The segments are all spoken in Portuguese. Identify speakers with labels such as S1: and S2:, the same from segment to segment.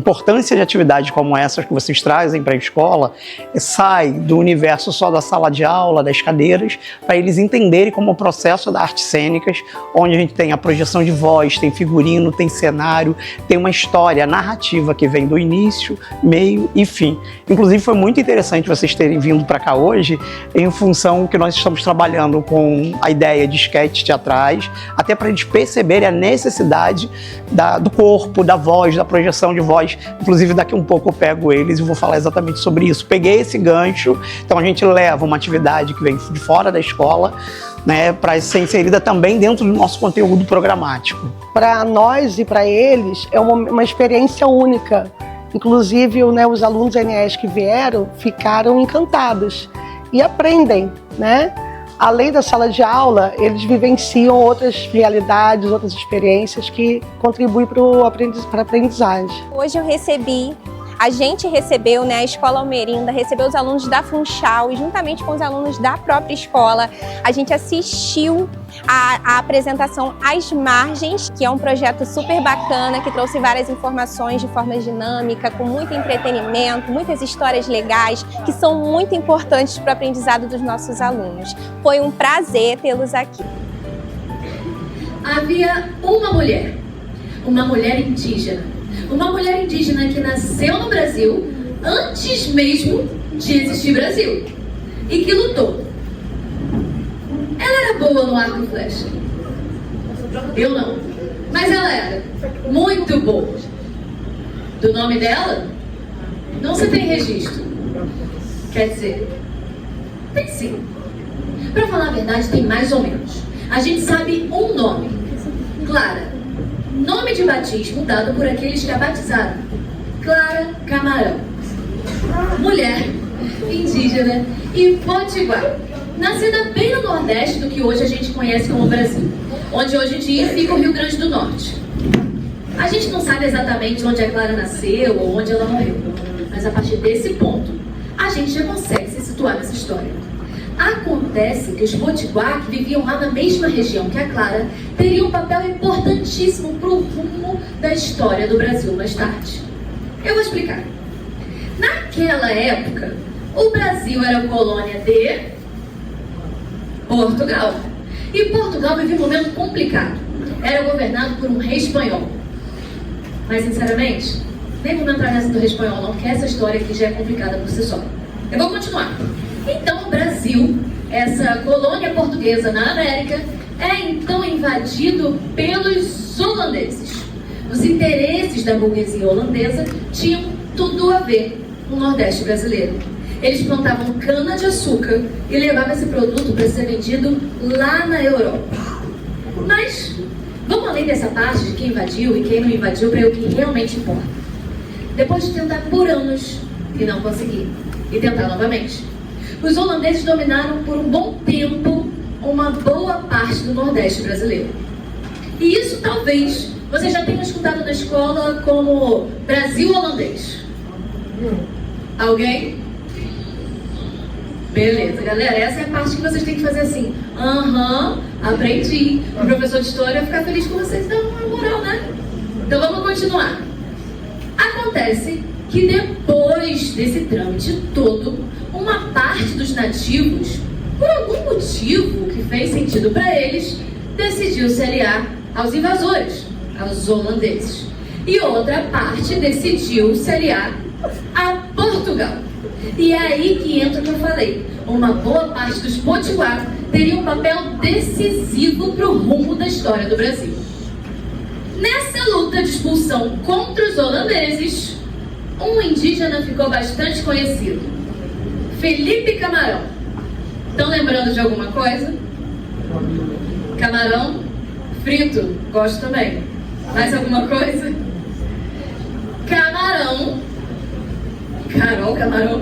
S1: importância de atividades como essas que vocês trazem para a escola sai do universo só da sala de aula, das cadeiras, para eles entenderem como o processo das artes cênicas, onde a gente tem a projeção de voz, tem figurino, tem cenário, tem uma história narrativa que vem do início, meio e fim. Inclusive foi muito interessante vocês terem vindo para cá hoje em função que nós estamos trabalhando com a ideia de esquetes teatrais, até para eles perceberem a necessidade do corpo, da voz, da projeção de voz. Inclusive daqui um pouco eu pego eles e vou falar exatamente sobre isso. Peguei esse gancho, então a gente leva uma atividade que vem de fora da escola, né, para ser inserida também dentro do nosso conteúdo programático.
S2: Para nós e para eles é uma experiência única. Inclusive, né, os alunos da ENEAS que vieram ficaram encantados e aprendem, né? Além da sala de aula, eles vivenciam outras realidades, outras experiências que contribuem para a aprendizagem.
S3: Hoje a gente recebeu, né, a Escola Almerinda, recebeu os alunos da Funchal e juntamente com os alunos da própria escola, a gente assistiu a apresentação As Margens, que é um projeto super bacana, que trouxe várias informações de forma dinâmica, com muito entretenimento, muitas histórias legais, que são muito importantes para o aprendizado dos nossos alunos. Foi um prazer tê-los aqui.
S4: Havia uma mulher indígena que nasceu no Brasil antes mesmo de existir Brasil e que lutou. Ela era boa no arco e flecha. Eu não. Mas ela era muito boa. Do nome dela, não se tem registro. Quer dizer, tem sim. Pra falar a verdade, tem mais ou menos. A gente sabe um nome. Clara. Nome de batismo dado por aqueles que a batizaram. Clara Camarão. Mulher, indígena e potiguar. Nascida bem no Nordeste do que hoje a gente conhece como Brasil, onde hoje em dia fica o Rio Grande do Norte. A gente não sabe exatamente onde a Clara nasceu ou onde ela morreu, mas a partir desse ponto, a gente já consegue se situar nessa história. Acontece que os potiguar, que viviam lá na mesma região que a Clara, teriam um papel importantíssimo para o rumo da história do Brasil mais tarde. Eu vou explicar. Naquela época, o Brasil era colônia de Portugal. E Portugal vivia um momento complicado. Era governado por um rei espanhol. Mas, sinceramente, nem vou entrar nessa do rei espanhol não, porque essa história aqui já é complicada por si só. Eu vou continuar. Então, o Brasil, essa colônia portuguesa na América, é então invadido pelos holandeses. Os interesses da burguesia holandesa tinham tudo a ver com o Nordeste brasileiro. Eles plantavam cana-de-açúcar e levavam esse produto para ser vendido lá na Europa. Mas, vamos além dessa parte de quem invadiu e quem não invadiu para o que realmente importa. Depois de tentar por anos e não conseguir, e tentar novamente, os holandeses dominaram por um bom tempo uma boa parte do Nordeste brasileiro. E isso talvez você já tenha escutado na escola como Brasil holandês. Alguém? Beleza, galera, essa é a parte que vocês têm que fazer assim. Aprendi. O professor de história vai ficar feliz com vocês, dá uma moral, né? Então vamos continuar. Acontece que depois desse trâmite todo, uma parte dos nativos, por algum motivo que fez sentido para eles, decidiu se aliar aos invasores, aos holandeses. E outra parte decidiu se aliar a Portugal. E é aí que entra o que eu falei. Uma boa parte dos potiguar teria um papel decisivo para o rumo da história do Brasil. Nessa luta de expulsão contra os holandeses, um indígena ficou bastante conhecido. Felipe Camarão. Estão lembrando de alguma coisa? Camarão frito, gosto também. Mais alguma coisa? Camarão. Camarão.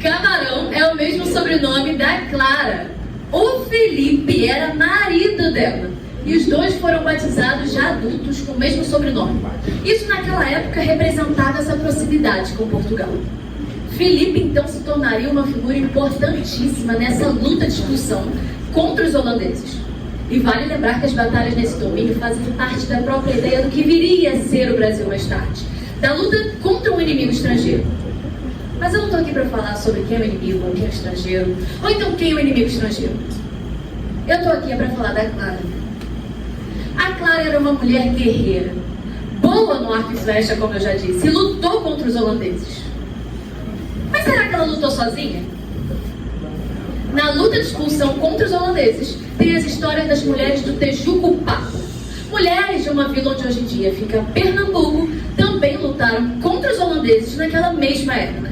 S4: Camarão é o mesmo sobrenome da Clara. O Felipe era marido dela. E os dois foram batizados já adultos com o mesmo sobrenome. Isso naquela época representava essa proximidade com Portugal. Felipe então se tornaria uma figura importantíssima nessa luta de expulsão contra os holandeses. E vale lembrar que as batalhas nesse domínio fazem parte da própria ideia do que viria a ser o Brasil mais tarde, da luta contra um inimigo estrangeiro. Mas eu não estou aqui para falar sobre quem é o inimigo, ou quem é o estrangeiro, ou então quem é o inimigo estrangeiro. Eu estou aqui para falar da Clara. A Clara era uma mulher guerreira, boa no arco e flecha, como eu já disse, e lutou contra os holandeses. Mas será que ela lutou sozinha? Na luta de expulsão contra os holandeses, tem as histórias das mulheres do Tejucupá. Mulheres de uma vila onde hoje em dia fica Pernambuco também lutaram contra os holandeses naquela mesma época.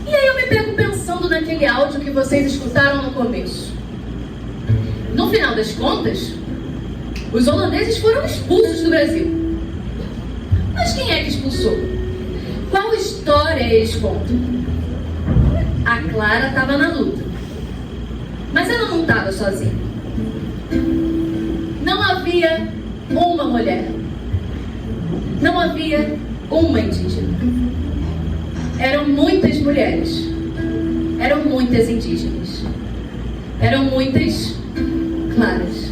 S4: E aí eu me pego pensando naquele áudio que vocês escutaram no começo. No final das contas, os holandeses foram expulsos do Brasil. Mas quem é que expulsou? Qual história eles contam? A Clara estava na luta. Mas ela não estava sozinha. Não havia uma mulher. Não havia uma indígena. Eram muitas mulheres. Eram muitas indígenas. Eram muitas Claras.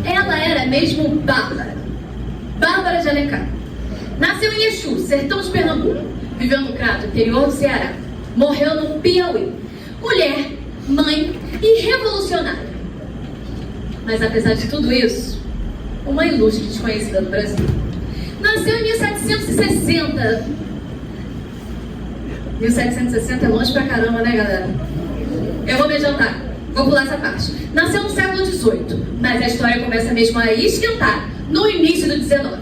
S4: Ela era mesmo Bárbara. Bárbara de Alencar. Nasceu em Exu, sertão de Pernambuco. Viveu no Crato, interior do Ceará. Morreu no Piauí. Mulher, mãe e revolucionária. Mas apesar de tudo isso, uma ilustre desconhecida do Brasil. Nasceu em 1760. 1760 é longe pra caramba, né, galera? Eu vou me adiantar, vou pular essa parte. Nasceu no século XVIII, mas a história começa mesmo a esquentar no início do XIX.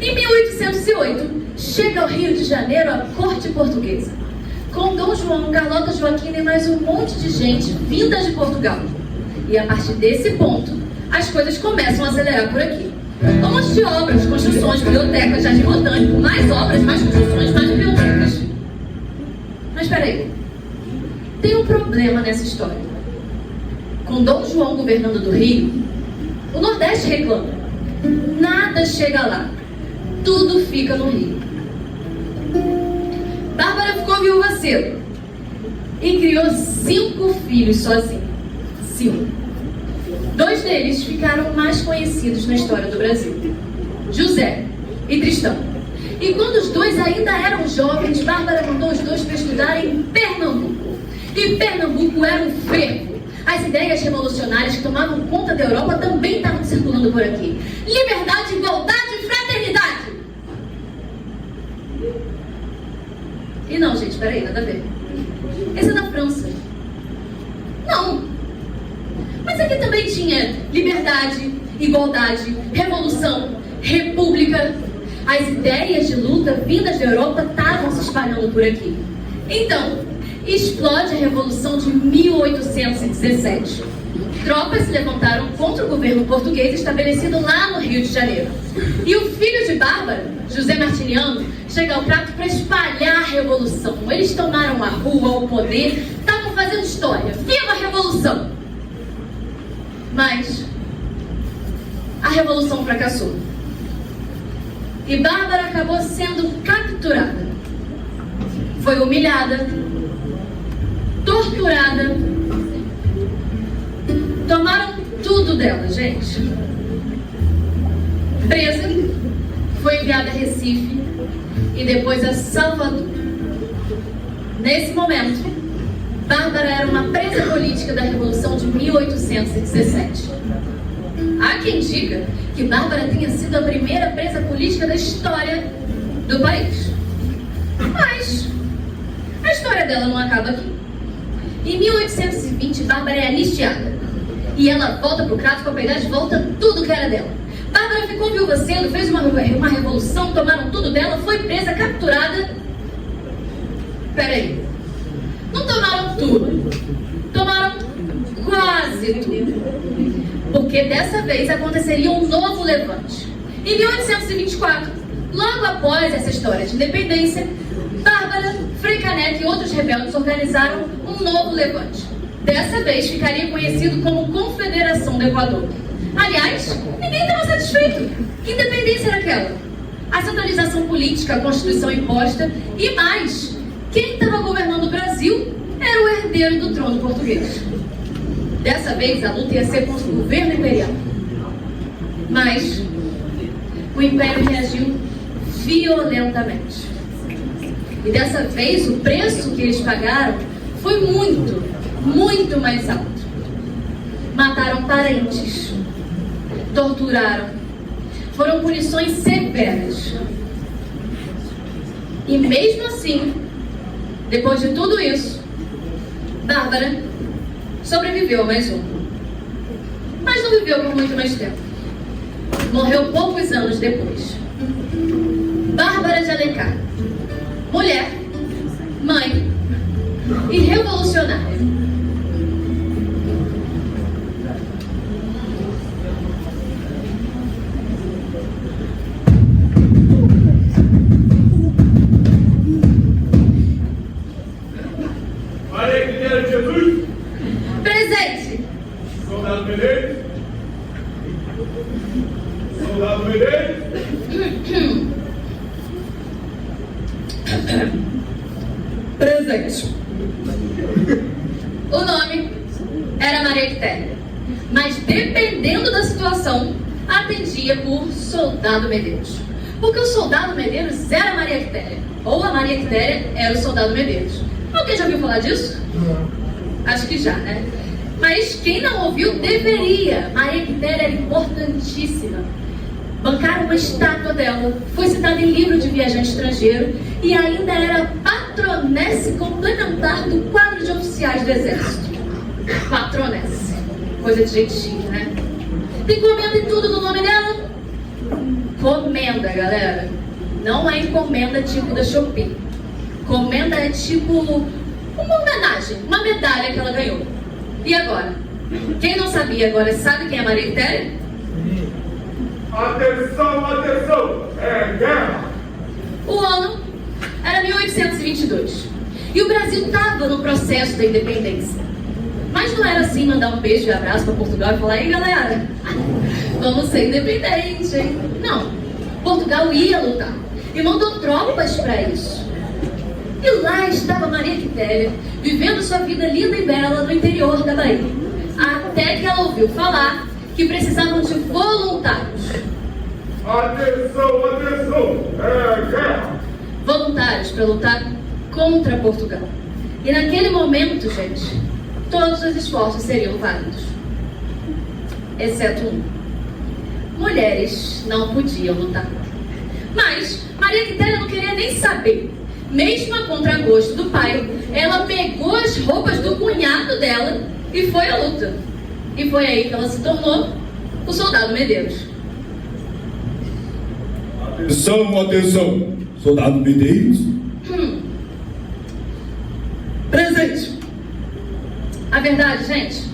S4: Em 1808, chega ao Rio de Janeiro a corte portuguesa, com Dom João, Carlota Joaquina e mais um monte de gente vinda de Portugal. E a partir desse ponto, as coisas começam a acelerar por aqui. Um monte de obras, construções, bibliotecas, jardim botânico, mais obras, mais construções, mais bibliotecas. Mas espera aí, tem um problema nessa história. Com Dom João governando do Rio, o Nordeste reclama. Nada chega lá. Tudo fica no Rio. Bárbara ficou viúva cedo e criou 5 filhos sozinha. 5. 2 deles ficaram mais conhecidos na história do Brasil: José e Tristão. E quando os 2 ainda eram jovens, Bárbara mandou os 2 para estudar em Pernambuco. E Pernambuco era um fervo. As ideias revolucionárias que tomavam conta da Europa também estavam circulando por aqui. Liberdade, igualdade e fraternidade. E não, gente, peraí, nada a ver. Esse é da França. Não. Mas aqui também tinha liberdade, igualdade, revolução, república. As ideias de luta vindas da Europa estavam se espalhando por aqui. Então, explode a Revolução de 1817. Tropas se levantaram contra o governo português estabelecido lá no Rio de Janeiro. E o filho de Bárbara, José Martiniano, chega ao Crato para espalhar a revolução. Eles tomaram a rua, o poder, estavam fazendo história. Viva a Revolução! Mas a Revolução fracassou. E Bárbara acabou sendo capturada. Foi humilhada, torturada. Tomaram tudo dela, gente. Presa, foi enviada a Recife e depois a Salvador. Nesse momento, Bárbara era uma presa política da Revolução de 1817. Há quem diga que Bárbara tenha sido a primeira presa política da história do país. Mas a história dela não acaba aqui. Em 1820, Bárbara é anistiada. E ela volta para o Crato para pegar de volta tudo que era dela. Bárbara ficou viúva cedo, fez uma revolução, tomaram tudo dela, foi presa, capturada. Peraí. Não tomaram tudo. Tomaram quase tudo. Porque dessa vez aconteceria um novo levante. Em 1824, logo após essa história de independência, Bárbara, Frei Caneca e outros rebeldes organizaram um novo levante. Dessa vez ficaria conhecido como Confederação do Equador. Aliás, ninguém estava satisfeito. Que independência era aquela? A centralização política, a Constituição imposta e mais, quem estava governando o Brasil era o herdeiro do trono português. Dessa vez, a luta ia ser contra o governo imperial. Mas o Império reagiu violentamente. E dessa vez, o preço que eles pagaram foi muito, muito mais alto. Mataram parentes, torturaram, foram punições severas. E mesmo assim, depois de tudo isso, Bárbara sobreviveu a mais um. Mas não viveu por muito mais tempo. Morreu poucos anos depois. Bárbara de Alencar, mulher, mãe e revolucionária.
S5: Maria Quitéria de Jesus.
S4: Presente.
S5: Soldado Medeiros. Soldado Medeiros.
S4: Presente. O nome era Maria Quitéria, mas dependendo da situação, atendia por Soldado Medeiros. Porque o Soldado Medeiros era a Maria Quitéria, ou a Maria Quitéria era o Soldado Medeiros. Alguém já ouviu falar disso? Acho que já, né? Mas quem não ouviu, deveria. Maria Quitéria era importantíssima. Bancaram uma estátua dela, foi citada em livro de viajante estrangeiro e ainda era patronesse complementar do quadro de oficiais do Exército. Patronesse. Coisa de gente chique, né? Tem comenda e tudo no nome dela? Comenda, galera. Não é encomenda tipo da Shopee. Comenda é tipo uma homenagem, uma medalha que ela ganhou. E agora? Quem não sabia agora sabe quem é Maria Quitéria?
S5: Atenção, atenção! É guerra!
S4: O ano era 1822 e o Brasil estava no processo da independência. Mas não era assim mandar um beijo e abraço para Portugal e falar: ei galera, vamos ser independentes, hein? Não, Portugal ia lutar e mandou tropas para isso. E lá estava Maria Quitéria, vivendo sua vida linda e bela no interior da Bahia, até que ela ouviu falar que precisavam de voluntários.
S5: Atenção, atenção! É guerra!
S4: Voluntários para lutar contra Portugal. E naquele momento, gente, todos os esforços seriam válidos. Exceto um. Mulheres não podiam lutar. Mas Maria Quitéria não queria nem saber. Mesmo a contragosto do pai, ela pegou as roupas do cunhado dela e foi à luta. E foi aí que ela se tornou o Soldado Medeiros.
S5: Atenção, atenção! Soldado Medeiros.
S4: Presente. A verdade, gente,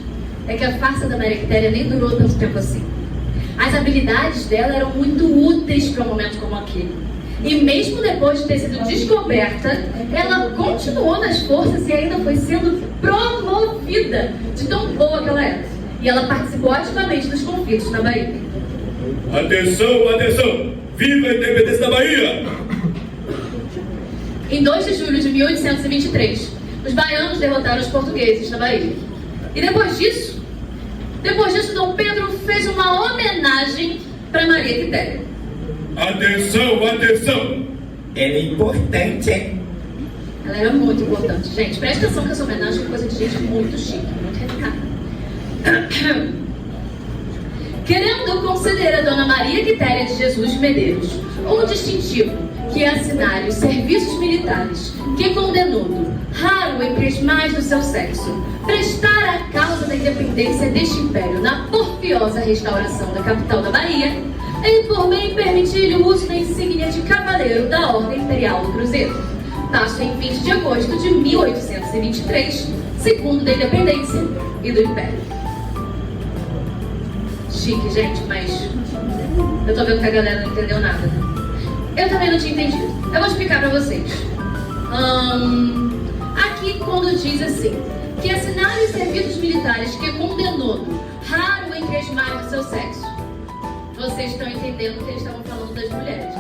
S4: é que a farsa da Maria Quitéria nem durou tanto tempo assim. As habilidades dela eram muito úteis para um momento como aquele. E mesmo depois de ter sido descoberta, ela continuou nas forças e ainda foi sendo promovida de tão boa que ela era. E ela participou ativamente dos conflitos na Bahia.
S5: Atenção, atenção! Viva a independência da Bahia!
S4: Em 2 de julho de 1823, os baianos derrotaram os portugueses na Bahia. E depois disso, Dom Pedro fez uma homenagem para Maria Quitéria.
S5: Atenção, atenção!
S6: Ela é importante, hein?
S4: Ela era muito importante. Gente, presta atenção que essa homenagem é coisa de gente muito chique, muito reficada. Querendo conceder a Dona Maria Quitéria de Jesus Medeiros um distintivo que assinale os serviços militares que condenudo, raro entre as mais do seu sexo, prestar a causa da independência deste império na porfiosa restauração da capital da Bahia, informei permitir-lhe o uso da insígnia de cavaleiro da Ordem Imperial do Cruzeiro. Passo em 20 de agosto de 1823, segundo da independência e do Império. Chique, gente, mas eu tô vendo que a galera não entendeu nada. Eu também não tinha entendido. Eu vou explicar pra vocês. Aqui quando diz assim, que assinaram os serviços militares que condenou raro entre as mais do seu sexo. Vocês estão entendendo que eles estavam falando das mulheres.